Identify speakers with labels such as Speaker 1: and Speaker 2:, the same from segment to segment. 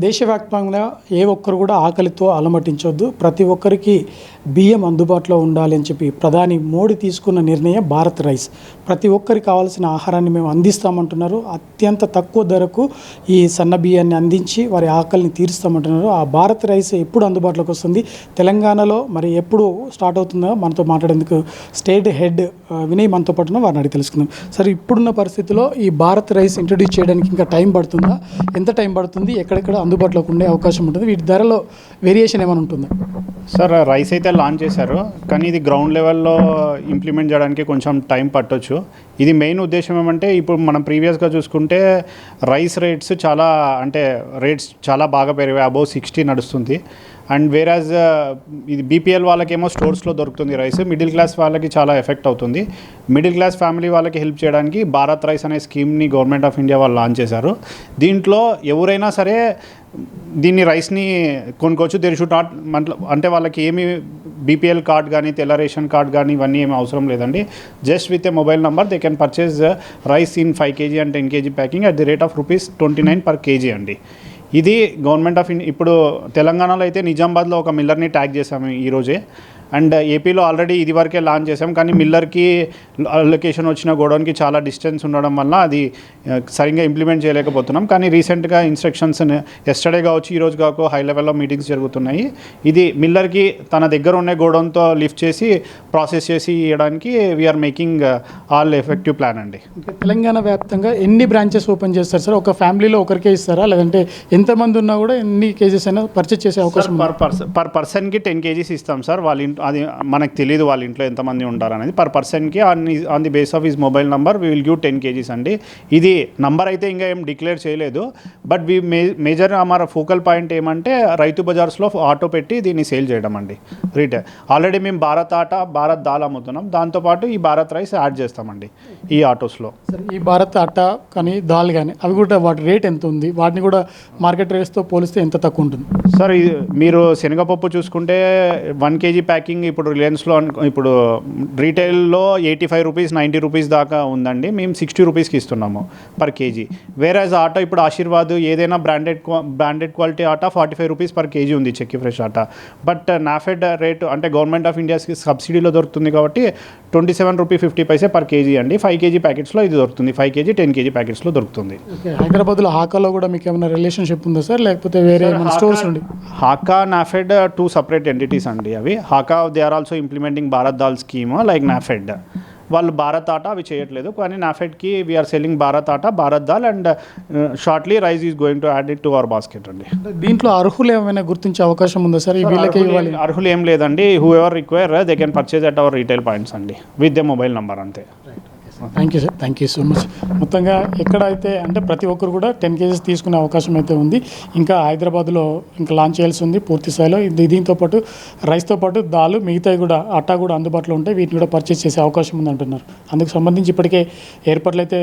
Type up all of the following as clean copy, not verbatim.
Speaker 1: దేశవ్యాప్తంగా ఏ ఒక్కరు కూడా ఆకలితో అలమటించొద్దు, ప్రతి ఒక్కరికి బియ్యం అందుబాటులో ఉండాలి అని చెప్పి ప్రధాని మోడీ తీసుకున్న నిర్ణయం భారత్ రైస్. ప్రతి ఒక్కరికి కావాల్సిన ఆహారాన్ని మేము అందిస్తామంటున్నారు. అత్యంత తక్కువ ధరకు ఈ సన్న బియ్యాన్ని అందించి వారి ఆకలిని తీరుస్తామంటున్నారు. ఆ భారత్ రైస్ ఎప్పుడు అందుబాటులోకి వస్తుంది, తెలంగాణలో మరి ఎప్పుడు స్టార్ట్ అవుతుందో మనతో మాట్లాడేందుకు స్టేట్ హెడ్ వినయ్ మనతో పాటున వారిని అడిగి తెలుసుకుందాం. సరే, ఇప్పుడున్న పరిస్థితిలో ఈ భారత్ రైస్ ఇంట్రడ్యూస్ చేయడానికి ఇంకా టైం పడుతుందా, ఎంత టైం పడుతుంది, ఎక్కడెక్కడ అందుబాటులోకి ఉండే అవకాశం ఉంటుంది, వీటి ధరలో వేరియేషన్ ఏమైనా ఉంటుందా?
Speaker 2: సార్, రైస్ అయితే లాంచ్ చేశారు, కానీ ఇది గ్రౌండ్ లెవెల్లో ఇంప్లిమెంట్ చేయడానికి కొంచెం టైం పట్టొచ్చు. ఇది మెయిన్ ఉద్దేశం ఏమంటే, ఇప్పుడు మనం ప్రీవియస్గా చూసుకుంటే రైస్ రేట్స్ చాలా బాగా పెరిగాయి, అబౌవ్ 60 నడుస్తుంది. అండ్ వేరాజ్ ఇది బీపీఎల్ వాళ్ళకేమో స్టోర్స్లో దొరుకుతుంది రైస్, మిడిల్ క్లాస్ వాళ్ళకి చాలా ఎఫెక్ట్ అవుతుంది. మిడిల్ క్లాస్ ఫ్యామిలీ వాళ్ళకి హెల్ప్ చేయడానికి భారత్ రైస్ అనే స్కీమ్ని గవర్నమెంట్ ఆఫ్ ఇండియా వాళ్ళు లాంచ్ చేశారు. దీంట్లో ఎవరైనా సరే దీన్ని రైస్ని కొనుక్కోవచ్చు. దేర్ షుడ్ నాట్ అంటే వాళ్ళకి ఏమి బీపీఎల్ కార్డ్ కానీ తెల్ల రేషన్ కార్డ్ కానీ ఇవన్నీ ఏమి అవసరం లేదండి. Just with a mobile number they can purchase rice in 5 kg and 10 kg packing at the rate of ₹29 per kg అండి. ఇది గవర్నమెంట్ ఆఫ్ ఇండియా. ఇప్పుడు తెలంగాణలో అయితే నిజామాబాద్లో ఒక మిల్లర్ని ట్యాగ్ చేశాము ఈరోజే. అండ్ ఏపీలో ఆల్రెడీ ఇది వరకే లాంచ్ చేసాం, కానీ మిల్లర్కి లొకేషన్ వచ్చిన గోడౌన్కి చాలా డిస్టెన్స్ ఉండడం వల్ల అది సరిగ్గా ఇంప్లిమెంట్ చేయలేకపోతున్నాం. కానీ రీసెంట్గా ఇన్స్ట్రక్షన్స్ ఎస్టర్డే కావచ్చు, ఈరోజు కావచ్చు హై లెవెల్లో మీటింగ్స్ జరుగుతున్నాయి. ఇది మిల్లర్కి తన దగ్గర ఉన్న గోడౌన్తో లిఫ్ట్ చేసి ప్రాసెస్ చేసి ఇవ్వడానికి we are making all effective plan అండి.
Speaker 1: తెలంగాణ వ్యాప్తంగా ఎన్ని బ్రాంచెస్ ఓపెన్ చేస్తారు సార్? ఒక ఫ్యామిలీలో ఒకరికే ఇస్తారా, లేదంటే ఎంతమంది ఉన్నా కూడా ఎన్ని కేజెస్ అయినా పర్చేస్ చేసే అవకాశం?
Speaker 2: పర్ పర్సన్కి 10 kgs ఇస్తాం సార్. అది మనకు తెలియదు వాళ్ళ ఇంట్లో ఎంతమంది ఉంటారు అనేది. పర్ పర్సన్కి on the base of his mobile number we will give 10 kgs అండి. ఇది నంబర్ అయితే ఇంకా ఏం డిక్లేర్ చేయలేదు, బట్ మేజర్ మన ఫోకల్ పాయింట్ ఏమంటే రైతు బజార్స్లో ఆటో పెట్టి దీన్ని సేల్ చేయడం అండి. రీటైల్ ఆల్రెడీ మేము భారత్ ఆటా, భారత్ దాల్ అమ్ముతున్నాం, దాంతోపాటు ఈ భారత్ రైస్ యాడ్ చేస్తామండి ఈ ఆటోస్లో.
Speaker 1: ఈ భారత్ ఆటా కానీ దాల్ కానీ అవి కూడా వాటి రేట్ ఎంత ఉంది, వాటిని కూడా మార్కెట్ రేట్స్తో పోలిస్తే ఎంత తక్కువ ఉంటుంది
Speaker 2: సార్? మీరు శనగపప్పు చూసుకుంటే 1 kg ప్యాకింగ్ ఇప్పుడు రిలయన్స్లో ఇప్పుడు రీటైల్లో ₹85, ₹90 దాకా ఉందండి. మేము ₹60కి ఇస్తున్నాము పర్ కేజీ. వేరేజ్ ఆటా ఇప్పుడు ఆశీర్వాద్ ఏదైనా బ్రాండెడ్ క్వాలిటీ ఆటా ₹45 పర్ కేజీ ఉంది, చెక్కి fresh atta. But NAFED rate అంటే గవర్నమెంట్ ఆఫ్ ఇండియాకి సబ్సిడీలో దొరుకుతుంది కాబట్టి ₹27.50 పర్ కేజీ అండి. 5 kg ప్యాకెట్స్లో ఇది దొరుకుతుంది, 5 kg 10 kg ప్యాకెట్స్లో దొరుకుతుంది.
Speaker 1: హైదరాబాద్లో హాకాలో కూడా మీకు ఏమైనా రిలేషన్షిప్ ఉందా సార్, లేకపోతే వేరే స్టోర్స్ నుండి?
Speaker 2: హాకా, నాఫెడ్ 2 separate entities అండి అవి. హాకా they are also implementing Bharat Dal scheme like NAFED. వాళ్ళు భారత్ ఆటా అవి చేయట్లేదు, కానీ నాఫెడ్కి we're selling Bharat Atta, Bharat Dal and shortly rice is going to add it to our basket అండి.
Speaker 1: దీంట్లో అర్హులు ఏమైనా గుర్తించే అవకాశం ఉందా సార్?
Speaker 2: అర్హులు ఏం లేదండి. Who ever require they can purchase at our retail points అండి విత్ ద మొబైల్ నంబర్ అంతే.
Speaker 1: Thank you sir, thank you so much. మొత్తంగా ఎక్కడైతే అంటే ప్రతి ఒక్కరు కూడా 10 kgs తీసుకునే అవకాశం అయితే ఉంది. ఇంకా హైదరాబాద్లో ఇంకా లాంచ్ చేయాల్సి ఉంది పూర్తి స్థాయిలో. దీంతో పాటు రైస్తో పాటు దాలు మిగతాయి కూడా అట్టా కూడా అందుబాటులో ఉంటాయి, వీటిని కూడా పర్చేస్ చేసే అవకాశం ఉంది అంటున్నారు. అందుకు సంబంధించి ఇప్పటికే ఏర్పాట్లు అయితే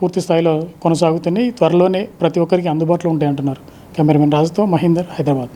Speaker 1: పూర్తి స్థాయిలో కొనసాగుతున్నాయి. త్వరలోనే ప్రతి ఒక్కరికి అందుబాటులో ఉంటాయి అంటున్నారు. కెమెరామెన్ రాజుతో మహేందర్, హైదరాబాద్.